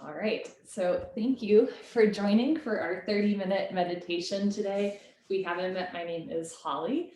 All right, so thank you for joining for our 30-minute meditation today. If we haven't met, my name is Holly.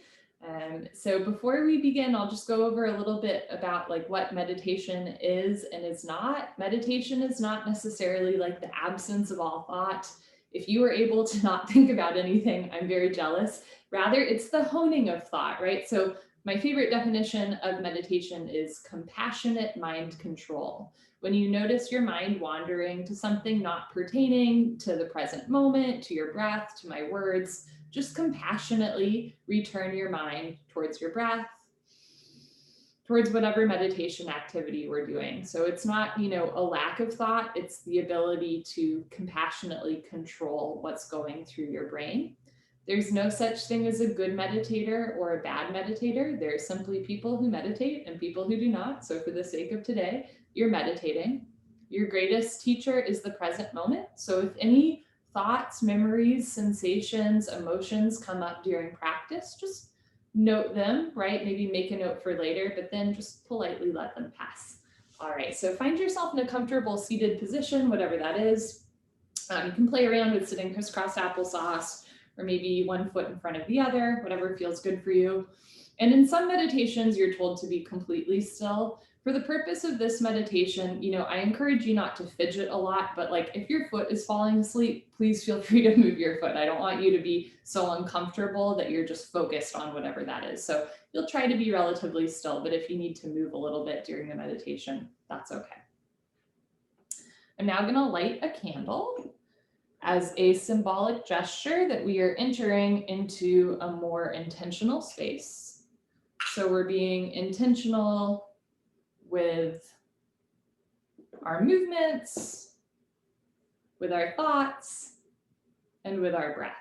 So before we begin, I'll just go over a little bit about what meditation is and is not. Meditation is not necessarily like the absence of all thought. If you are able to not think about anything, I'm very jealous. Rather, it's the honing of thought, right? So my favorite definition of meditation is compassionate mind control. When you notice your mind wandering to something not pertaining to the present moment, to your breath, to my words, just compassionately return your mind towards your breath, towards whatever meditation activity we're doing. So it's not, a lack of thought, it's the ability to compassionately control what's going through your brain. There's no such thing as a good meditator or a bad meditator. There are simply people who meditate and people who do not. So for the sake of today, you're meditating. Your greatest teacher is the present moment. So if any thoughts, memories, sensations, emotions come up during practice, just note them, right? Maybe make a note for later, but then just politely let them pass. All right, so find yourself in a comfortable seated position, whatever that is. You can play around with sitting crisscross applesauce, or maybe one foot in front of the other, whatever feels good for you. And in some meditations, you're told to be completely still. For the purpose of this meditation, I encourage you not to fidget a lot, but if your foot is falling asleep, please feel free to move your foot. I don't want you to be so uncomfortable that you're just focused on whatever that is. So you'll try to be relatively still, but if you need to move a little bit during the meditation, that's okay. I'm now going to light a candle as a symbolic gesture that we are entering into a more intentional space. So we're being intentional with our movements, with our thoughts, and with our breath.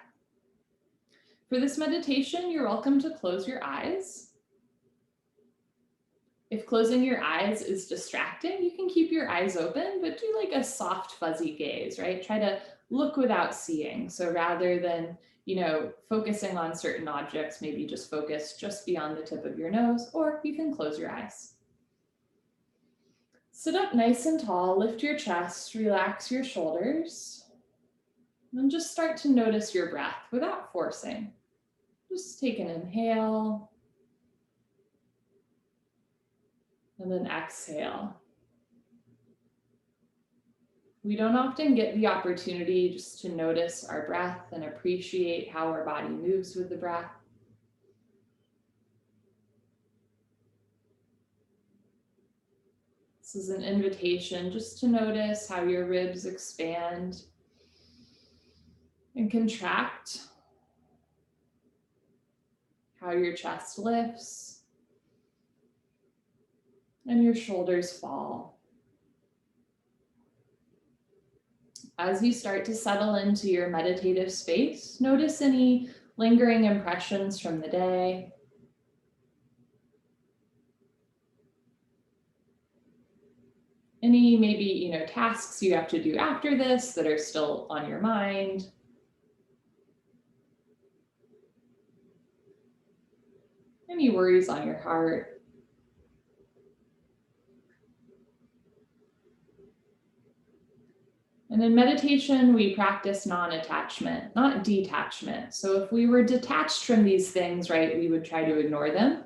For this meditation, you're welcome to close your eyes. If closing your eyes is distracting, you can keep your eyes open, but do a soft, fuzzy gaze, right? Try to look without seeing. So rather than, focusing on certain objects, maybe just focus just beyond the tip of your nose, or you can close your eyes. Sit up nice and tall, lift your chest, relax your shoulders, and just start to notice your breath without forcing. Just take an inhale, and then exhale. We don't often get the opportunity just to notice our breath and appreciate how our body moves with the breath. This is an invitation just to notice how your ribs expand and contract, how your chest lifts and your shoulders fall. As you start to settle into your meditative space, notice any lingering impressions from the day. Any maybe, tasks you have to do after this that are still on your mind. Any worries on your heart. And in meditation, we practice non-attachment, not detachment. So if we were detached from these things, right, we would try to ignore them.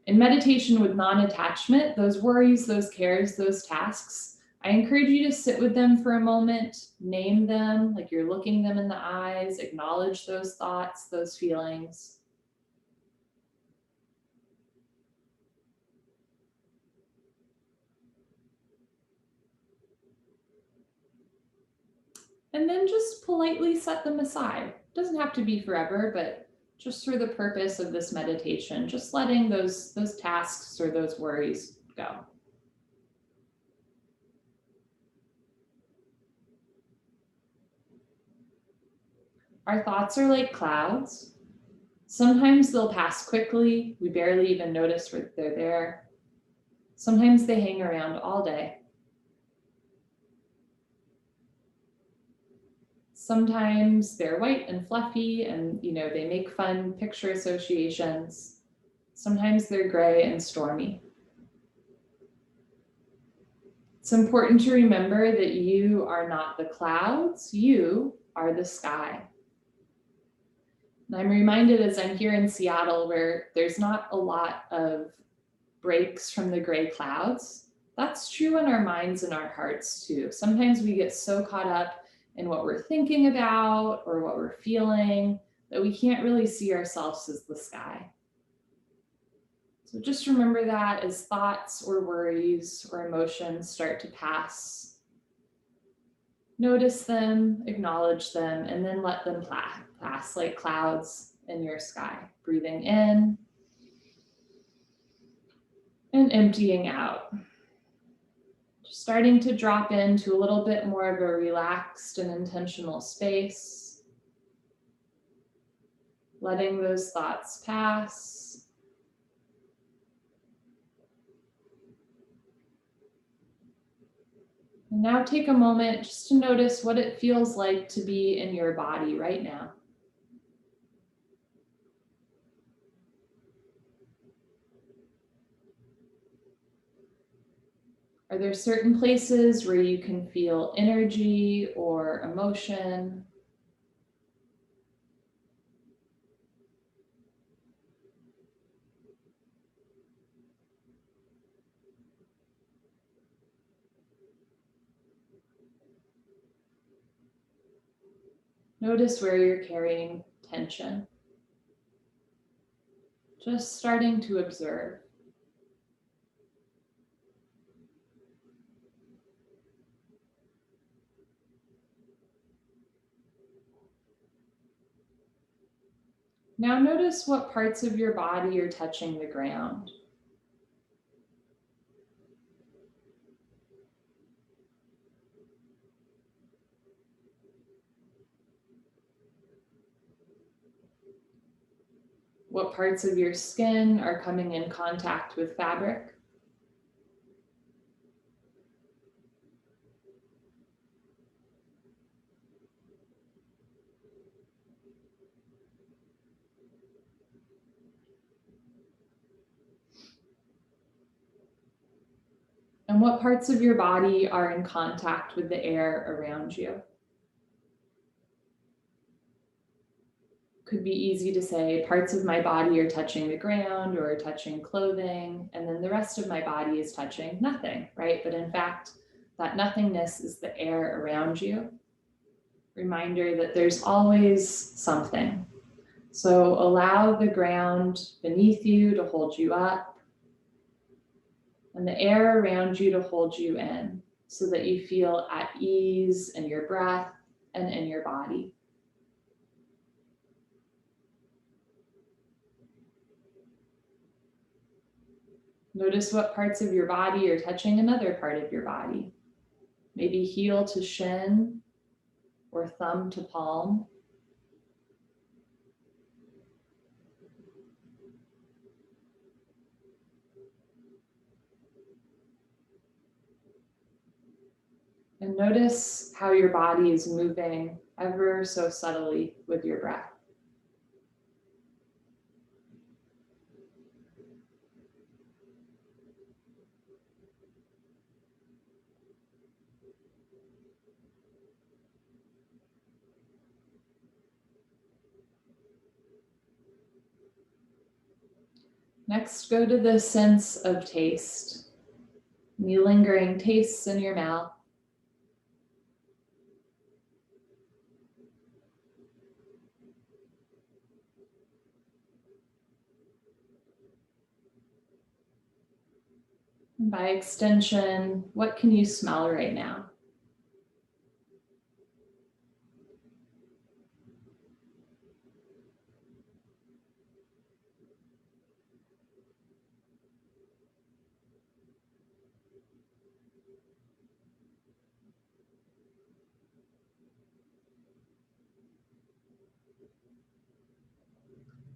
In meditation with non-attachment, those worries, those cares, those tasks, I encourage you to sit with them for a moment, name them like you're looking them in the eyes, acknowledge those thoughts, those feelings. And then just politely set them aside. It doesn't have to be forever, but just for the purpose of this meditation, just letting those tasks or those worries go. Our thoughts are like clouds. Sometimes they'll pass quickly. We barely even notice they're there. Sometimes they hang around all day. Sometimes they're white and fluffy and, they make fun picture associations. Sometimes they're gray and stormy. It's important to remember that you are not the clouds, you are the sky. And I'm reminded as I'm here in Seattle, where there's not a lot of breaks from the gray clouds. That's true in our minds and our hearts too. Sometimes we get so caught up in what we're thinking about or what we're feeling that we can't really see ourselves as the sky. So just remember that as thoughts or worries or emotions start to pass, notice them, acknowledge them, and then let them pass like clouds in your sky. Breathing in and emptying out. Just starting to drop into a little bit more of a relaxed and intentional space. Letting those thoughts pass. And now take a moment just to notice what it feels like to be in your body right now. Are there certain places where you can feel energy or emotion? Notice where you're carrying tension. Just starting to observe. Now notice what parts of your body are touching the ground. What parts of your skin are coming in contact with fabric? And what parts of your body are in contact with the air around you? Could be easy to say parts of my body are touching the ground or touching clothing, and then the rest of my body is touching nothing, right? But in fact, that nothingness is the air around you. Reminder that there's always something. So allow the ground beneath you to hold you up and the air around you to hold you in so that you feel at ease in your breath and in your body. Notice what parts of your body are touching another part of your body. Maybe heel to shin or thumb to palm. And notice how your body is moving ever so subtly with your breath. Next, go to the sense of taste. Any lingering tastes in your mouth. And by extension, what can you smell right now?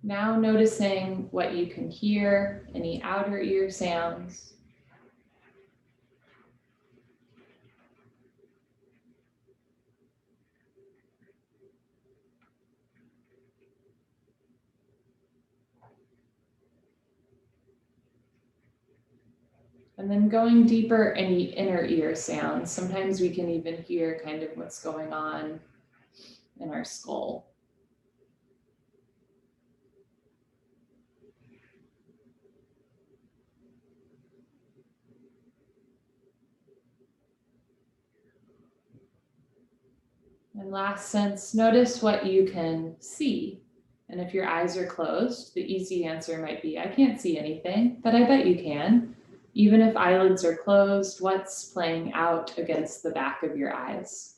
Now noticing what you can hear, any outer ear sounds. And then going deeper, any inner ear sounds. Sometimes we can even hear kind of what's going on in our skull. And last sense, notice what you can see. And if your eyes are closed, the easy answer might be, I can't see anything, but I bet you can. Even if eyelids are closed, what's playing out against the back of your eyes?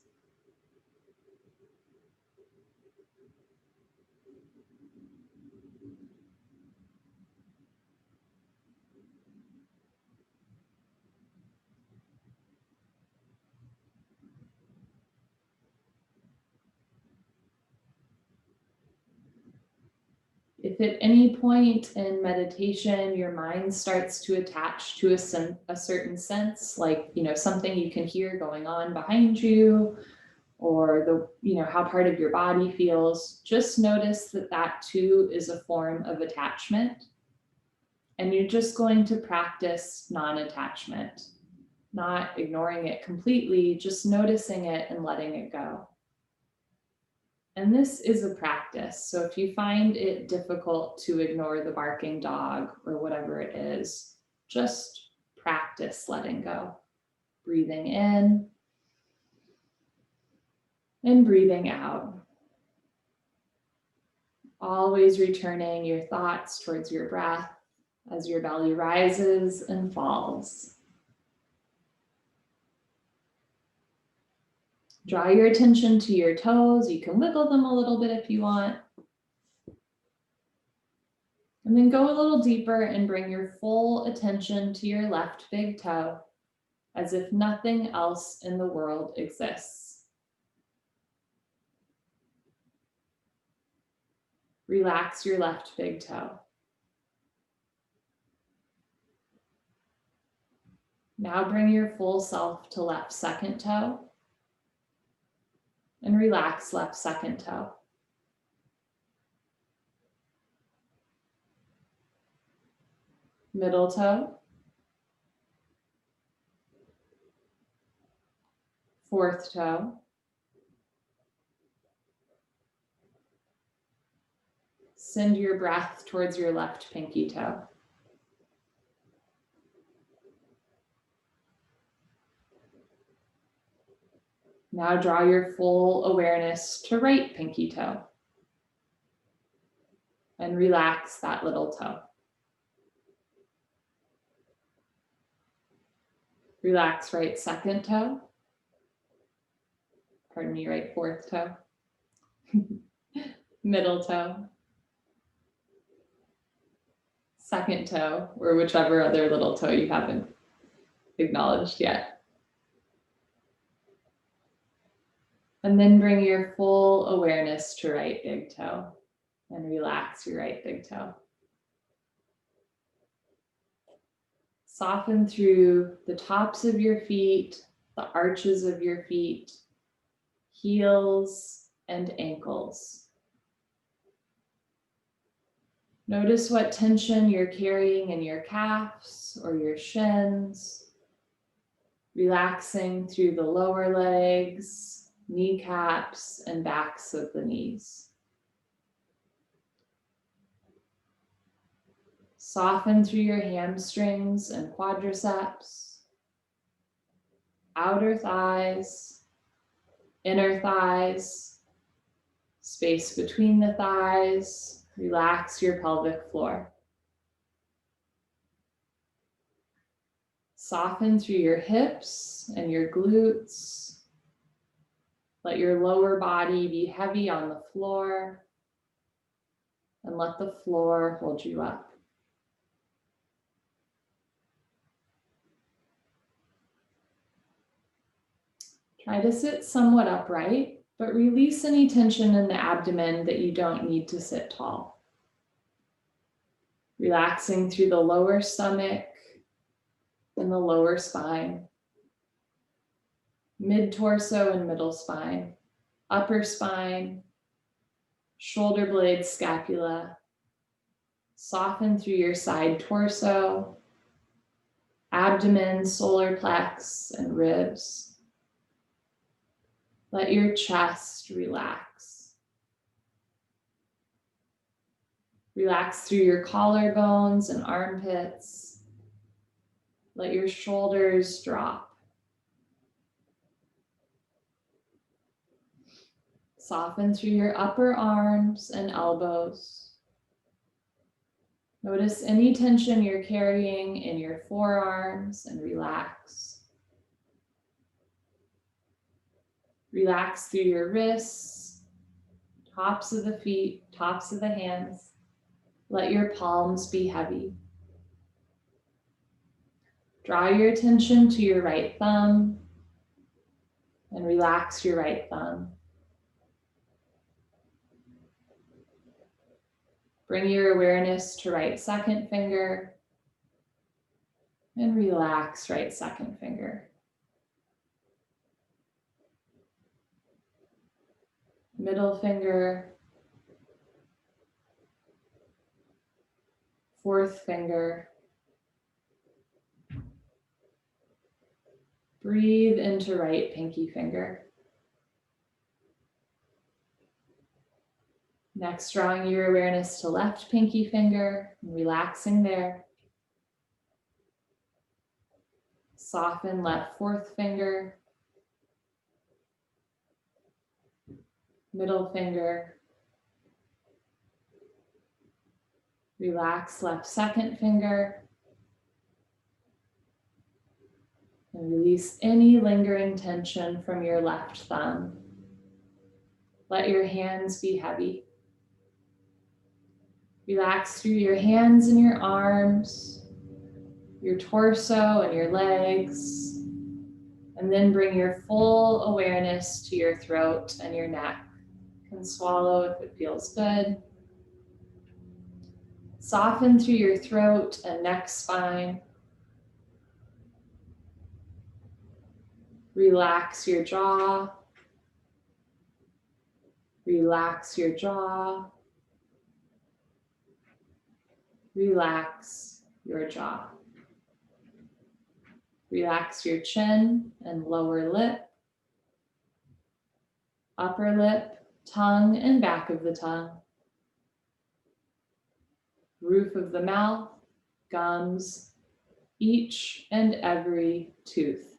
If at any point in meditation your mind starts to attach to a certain sense, like something you can hear going on behind you, or how part of your body feels, just notice that too is a form of attachment. And you're just going to practice non-attachment, not ignoring it completely, just noticing it and letting it go. And this is a practice. So if you find it difficult to ignore the barking dog or whatever it is, just practice letting go. Breathing in and breathing out. Always returning your thoughts towards your breath as your belly rises and falls. Draw your attention to your toes. You can wiggle them a little bit if you want. And then go a little deeper and bring your full attention to your left big toe, as if nothing else in the world exists. Relax your left big toe. Now bring your full self to left second toe and relax left second toe. Middle toe. Fourth toe. Send your breath towards your left pinky toe. Now draw your full awareness to right pinky toe and relax that little toe. Relax right second toe. Pardon me, right fourth toe. Middle toe. Second toe, or whichever other little toe you haven't acknowledged yet. And then bring your full awareness to right big toe and relax your right big toe. Soften through the tops of your feet, the arches of your feet, heels and ankles. Notice what tension you're carrying in your calves or your shins, relaxing through the lower legs, kneecaps, and backs of the knees. Soften through your hamstrings and quadriceps, outer thighs, inner thighs, space between the thighs. Relax your pelvic floor. Soften through your hips and your glutes. Let your lower body be heavy on the floor, and let the floor hold you up. Try to sit somewhat upright, but release any tension in the abdomen that you don't need to sit tall. Relaxing through the lower stomach and the lower spine, mid-torso and middle spine, upper spine, shoulder blades, scapula. Soften through your side torso, abdomen, solar plex, and ribs. Let your chest relax. Relax through your collarbones and armpits. Let your shoulders drop. Soften through your upper arms and elbows. Notice any tension you're carrying in your forearms and relax. Relax through your wrists, tops of the feet, tops of the hands. Let your palms be heavy. Draw your attention to your right thumb and relax your right thumb. Bring your awareness to right second finger and relax right second finger. Middle finger, fourth finger. Breathe into right pinky finger. Next, drawing your awareness to left pinky finger, and relaxing there. Soften left fourth finger, middle finger. Relax left second finger. And release any lingering tension from your left thumb. Let your hands be heavy. Relax through your hands and your arms, your torso and your legs, and then bring your full awareness to your throat and your neck. You can swallow if it feels good. Soften through your throat and neck spine. Relax your jaw. Relax your jaw. Relax your jaw. Relax your chin and lower lip, upper lip, tongue and back of the tongue, roof of the mouth, gums, each and every tooth.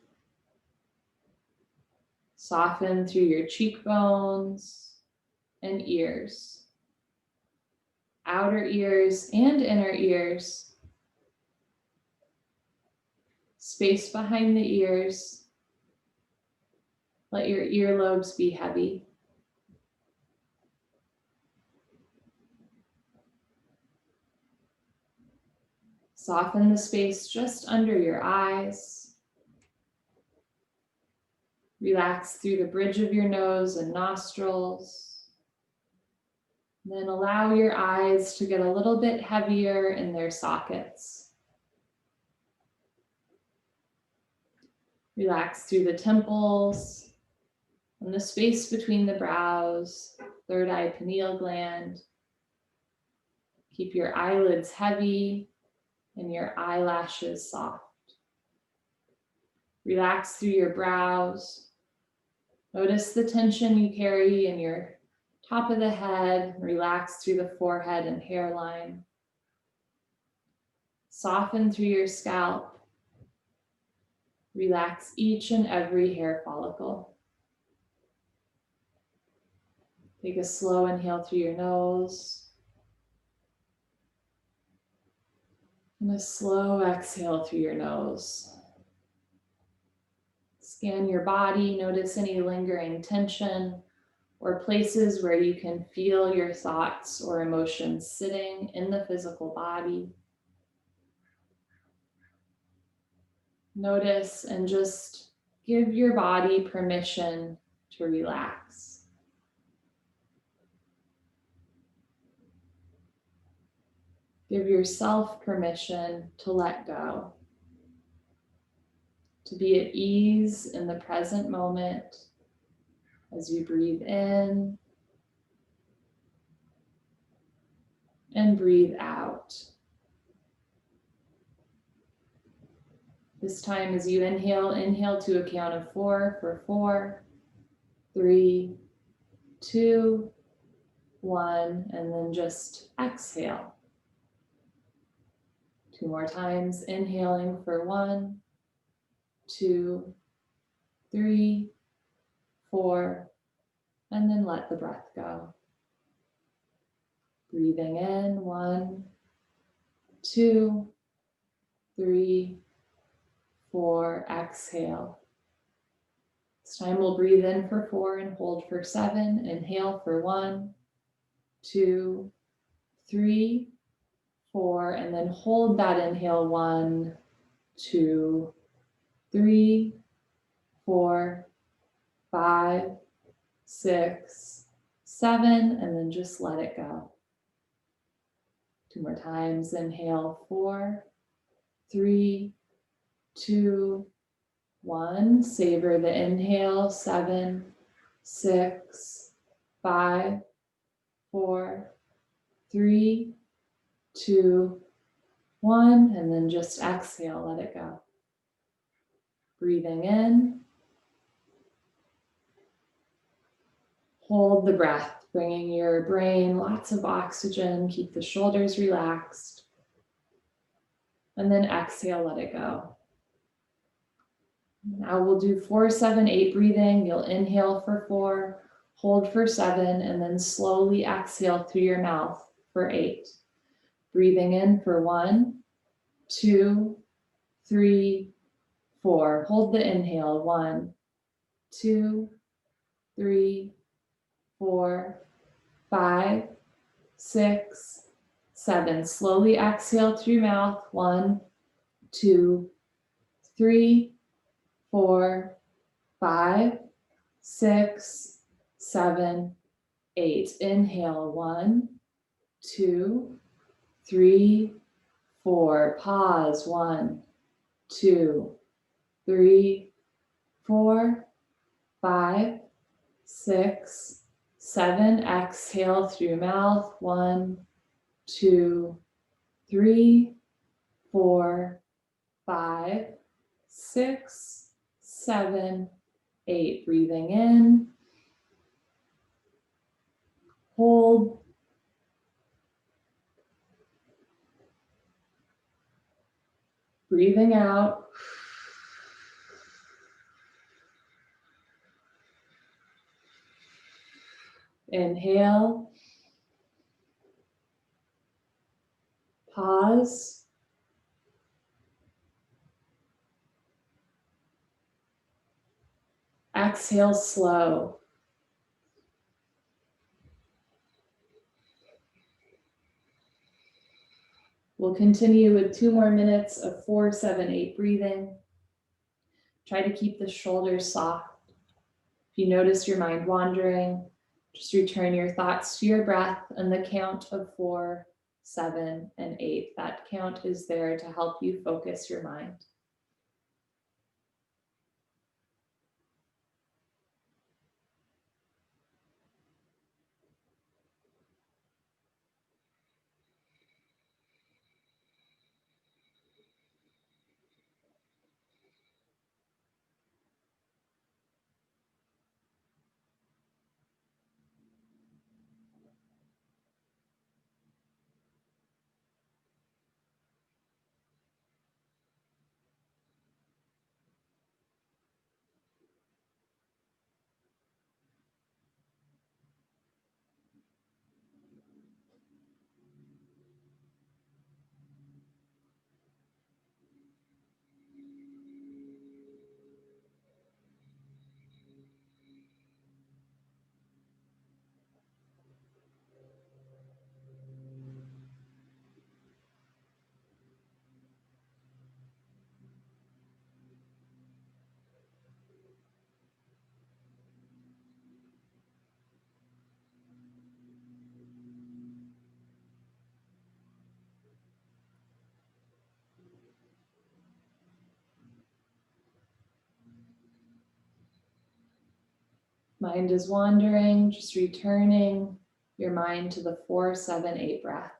Soften through your cheekbones and ears, outer ears and inner ears, space behind the ears. Let your earlobes be heavy. Soften the space just under your eyes. Relax through the bridge of your nose and nostrils. Then allow your eyes to get a little bit heavier in their sockets. Relax through the temples and the space between the brows, third eye pineal gland. Keep your eyelids heavy and your eyelashes soft. Relax through your brows. Notice the tension you carry in your top of the head. Relax through the forehead and hairline. Soften through your scalp. Relax each and every hair follicle. Take a slow inhale through your nose. And a slow exhale through your nose. Scan your body, notice any lingering tension or places where you can feel your thoughts or emotions sitting in the physical body. Notice and just give your body permission to relax. Give yourself permission to let go. To be at ease in the present moment as you breathe in and breathe out. This time as you inhale to a count of 4 for 4, 3, 2, 1, and then just exhale. 2 more times, inhaling for 1, 2, 3, 4, and then let the breath go. Breathing in, 1, 2, 3, 4, exhale. This time we'll breathe in for 4 and hold for 7. Inhale for 1, 2, 3, 4, and then hold that inhale 1, 2, 3, 4, 5, 6, 7, and then just let it go. 2 more times. Inhale 4, 3, 2, 1. Savor the inhale. 7, 6, 5, 4, 3, 2, 1, and then just exhale, let it go. Breathing in. Hold the breath, bringing your brain lots of oxygen, keep the shoulders relaxed, and then exhale, let it go. Now we'll do 4, 7, 8 breathing. You'll inhale for 4, hold for 7, and then slowly exhale through your mouth for 8. Breathing in for 1, 2, 3, 4. Hold the inhale. 1, 2, 3, 4, 5, 6, 7. Slowly exhale through your mouth. 1, 2, 3, 4, 5, 6, 7, 8. Inhale. 1, 2, 3, 4. Pause. 1, 2, 3, 4, 5, 6, 7. Exhale through your mouth. 1, 2, 3, 4, 5, 6, 7, 8. Breathing in. Hold. Breathing out. Inhale. Pause. Exhale slow. We'll continue with 2 more minutes of 4, 7, 8 breathing. Try to keep the shoulders soft. If you notice your mind wandering, just return your thoughts to your breath and the count of 4, 7, and 8. That count is there to help you focus your mind. Mind is wandering, just returning your mind to the 4, 7, 8 breath.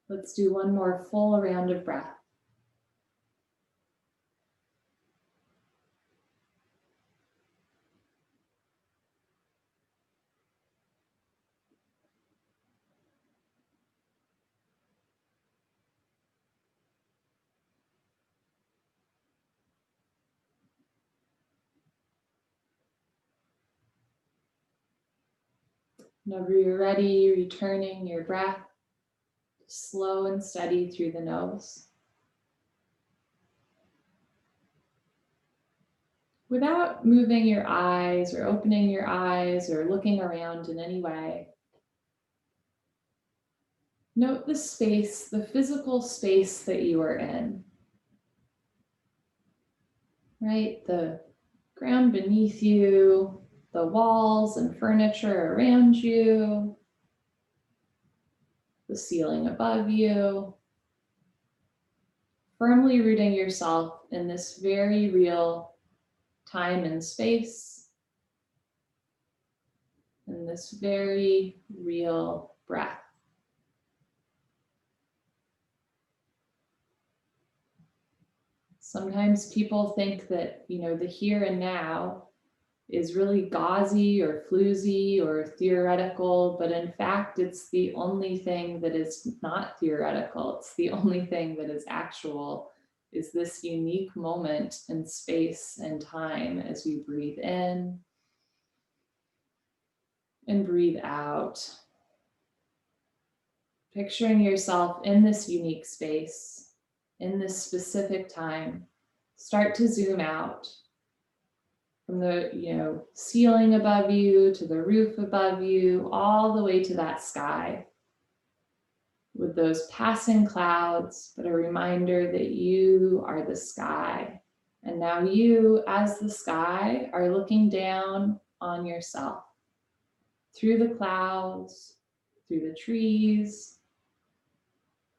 Let's do one more full round of breath. Whenever you're ready, returning your breath slow and steady through the nose. Without moving your eyes or opening your eyes or looking around in any way, note the space, the physical space that you are in, right? The ground beneath you, the walls and furniture around you, the ceiling above you. Firmly rooting yourself in this very real time and space, in this very real breath. Sometimes people think that, the here and now is really gauzy or floozy or theoretical, but in fact, it's the only thing that is not theoretical. It's the only thing that is actual, is this unique moment in space and time as we breathe in and breathe out. Picturing yourself in this unique space, in this specific time. Start to zoom out from the ceiling above you to the roof above you, all the way to that sky, with those passing clouds, but a reminder that you are the sky. And now you, as the sky, are looking down on yourself through the clouds, through the trees,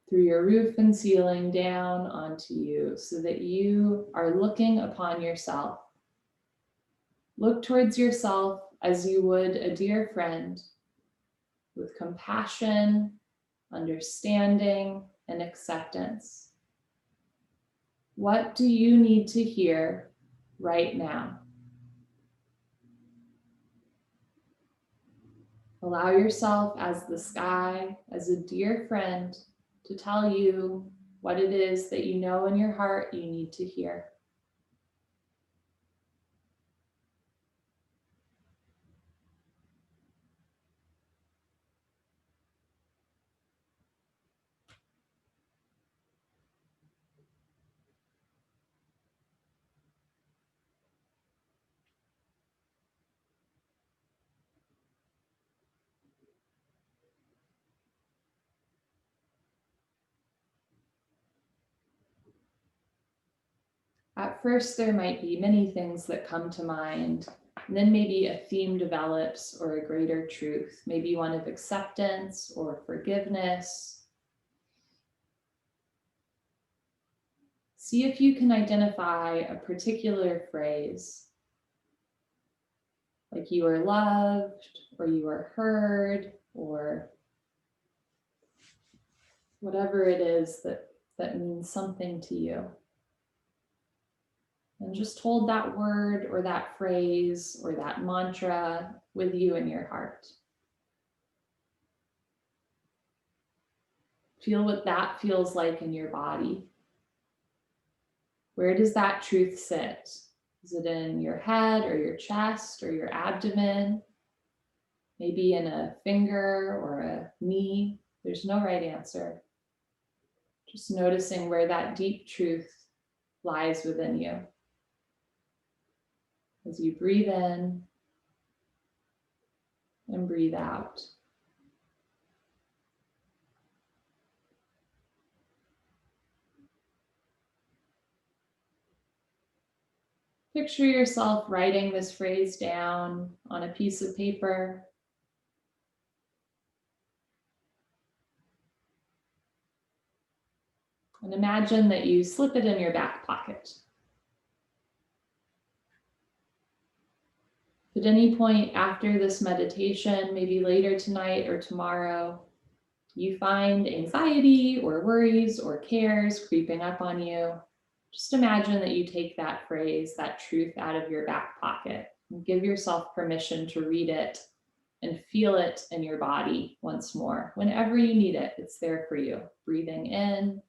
through your roof and ceiling down onto you, so that you are looking upon yourself. Look towards yourself as you would a dear friend, with compassion, understanding, and acceptance. What do you need to hear right now? Allow yourself as the sky, as a dear friend, to tell you what it is that you know in your heart you need to hear. At first, there might be many things that come to mind, and then maybe a theme develops or a greater truth, maybe one of acceptance or forgiveness. See if you can identify a particular phrase, like you are loved, or you are heard, or whatever it is that means something to you. And just hold that word or that phrase or that mantra with you in your heart. Feel what that feels like in your body. Where does that truth sit? Is it in your head or your chest or your abdomen? Maybe in a finger or a knee? There's no right answer. Just noticing where that deep truth lies within you. As you breathe in and breathe out. Picture yourself writing this phrase down on a piece of paper. And imagine that you slip it in your back pocket. At any point after this meditation, maybe later tonight or tomorrow, you find anxiety or worries or cares creeping up on you, just imagine that you take that phrase, that truth out of your back pocket, and give yourself permission to read it and feel it in your body once more. Whenever you need it, it's there for you. Breathing in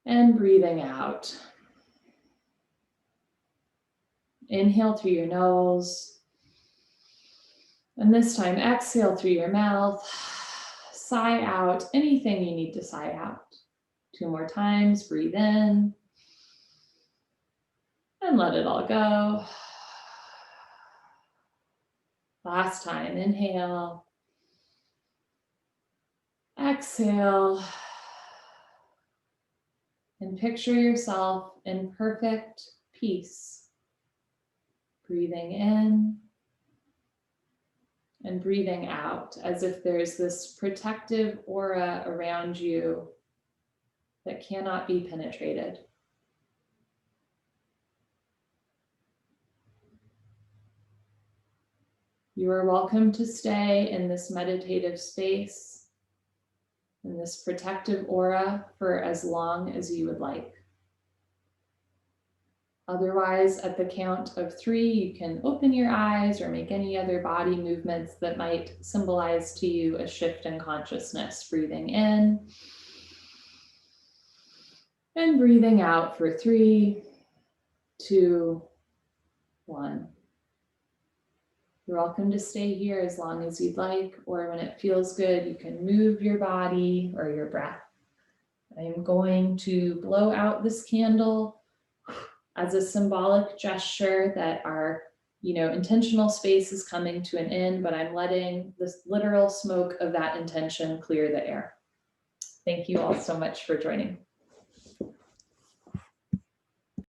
and breathing out. Inhale through your nose. And this time, exhale through your mouth. Sigh out anything you need to sigh out. 2 more times, breathe in. And let it all go. Last time, inhale. Exhale. And picture yourself in perfect peace. Breathing in and breathing out as if there's this protective aura around you that cannot be penetrated. You are welcome to stay in this meditative space, in this protective aura, for as long as you would like. Otherwise, at the count of 3, you can open your eyes or make any other body movements that might symbolize to you a shift in consciousness. Breathing in and breathing out for 3, 2, 1. You're welcome to stay here as long as you'd like, or when it feels good, you can move your body or your breath. I'm going to blow out this candle as a symbolic gesture that our, intentional space is coming to an end, but I'm letting this literal smoke of that intention clear the air. Thank you all so much for joining.